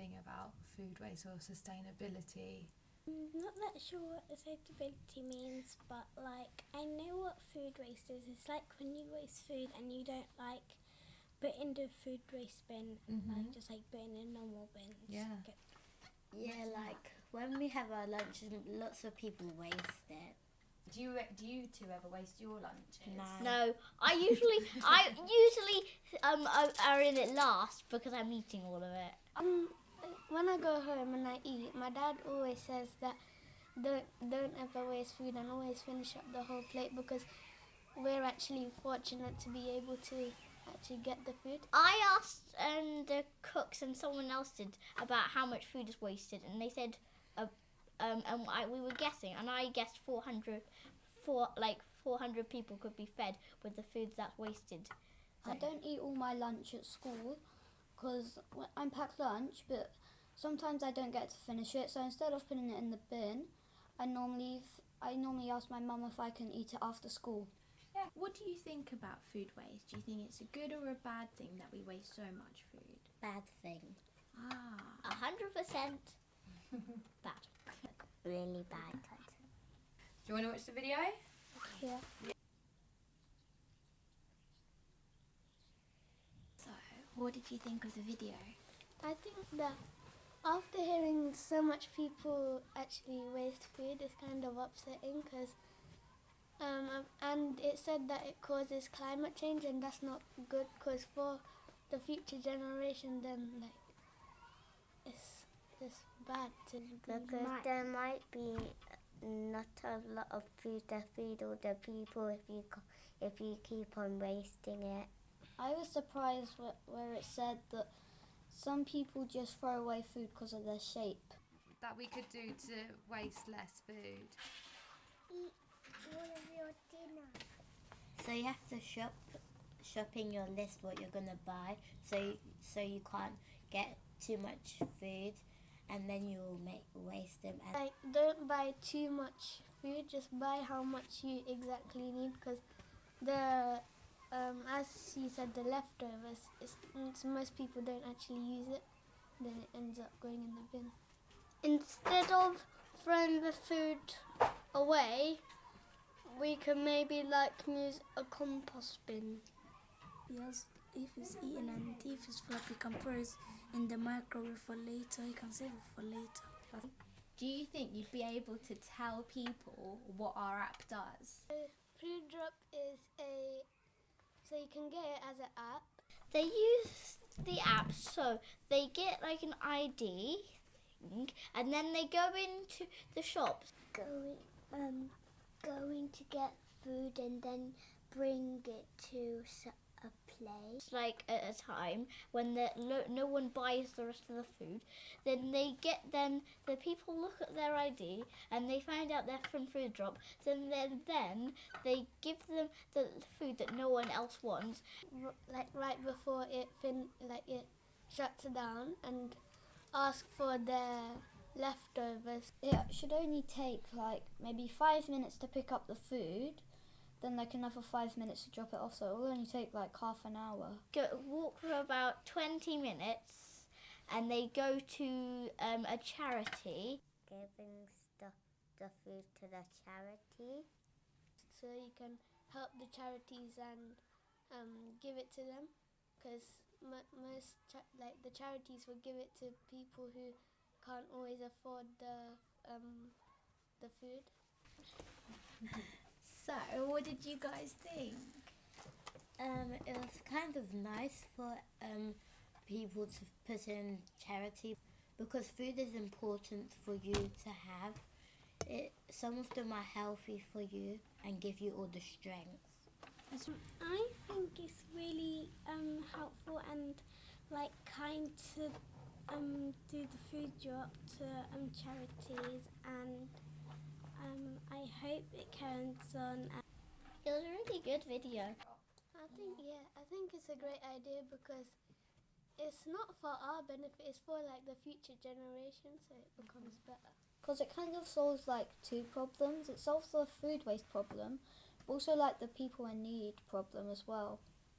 anything about food waste or sustainability? Not that sure what sustainability means, but like I know what food waste is. It's like when you waste food and you don't like put in the food waste bin, like just like put in a normal bin. Yeah. Yeah, like when we have our lunch, lots of people waste it. Do you two ever waste your lunches? No, I usually are in it last because I'm eating all of it. When I go home and I eat, my dad always says that don't ever waste food and always finish up the whole plate, because we're actually fortunate to be able to actually get the food. I asked the cooks and someone else did about how much food is wasted, and they said, we were guessing, and I guessed 400 people could be fed with the food that's wasted. I don't eat all my lunch at school because I pack lunch, but sometimes I don't get to finish it. So instead of putting it in the bin, I normally ask my mum if I can eat it after school. Yeah. What do you think about food waste? Do you think it's a good or a bad thing that we waste so much food? Bad thing. 100% bad. Really bad. Do you want to watch the video? Yeah. So, what did you think of the video? I think that after hearing so much people actually waste food, it's kind of upsetting because and it said that it causes climate change, and that's not good, because for the future generation then it's bad to Because there might be not a lot of food to feed all the people if you keep on wasting it. I was surprised where it said that some people just throw away food because of their shape. That we could do to waste less food. eat all of your dinner. So you have to shop in your list what you're gonna buy, so you can't get too much food, and then you'll waste them. Like, don't buy too much food, just buy how much you exactly need, because as she said, the leftovers, most people don't actually use it, then it ends up going in the bin. Instead of throwing the food away, we can maybe use a compost bin. Yes, if it's eaten and if it's for decomposed in the microwave for later, you can save it for later. Do you think you'd be able to tell people what our app does? Food Drop is so you can get it as an app. They use the app, so they get like an ID thing, and then they go into the shops. Going to get food and then bring it to a place. Like at a time when no one buys the rest of the food, then the people look at their ID and they find out they're from Food Drop. Then they give them the food that no one else wants. Like right before it shuts down, and ask for their leftovers. It should only take maybe 5 minutes to pick up the food, then another 5 minutes to drop it off, so it will only take half an hour. Walk for about 20 minutes, and they go to a charity. Giving the food to the charity. So you can help the charities and give it to them, because most the charities will give it to people who can't always afford the food. So, what did you guys think? It was kind of nice for people to put in charity, because food is important for you to have. Some of them are healthy for you and give you all the strength. I think it's really helpful and kind to do the food drop to charities, and I hope it carries on. It was a really good video. I think it's a great idea, because it's not for our benefit, it's for the future generation, so it becomes better. Because it kind of solves two problems. It solves the food waste problem, but also the people in need problem as well.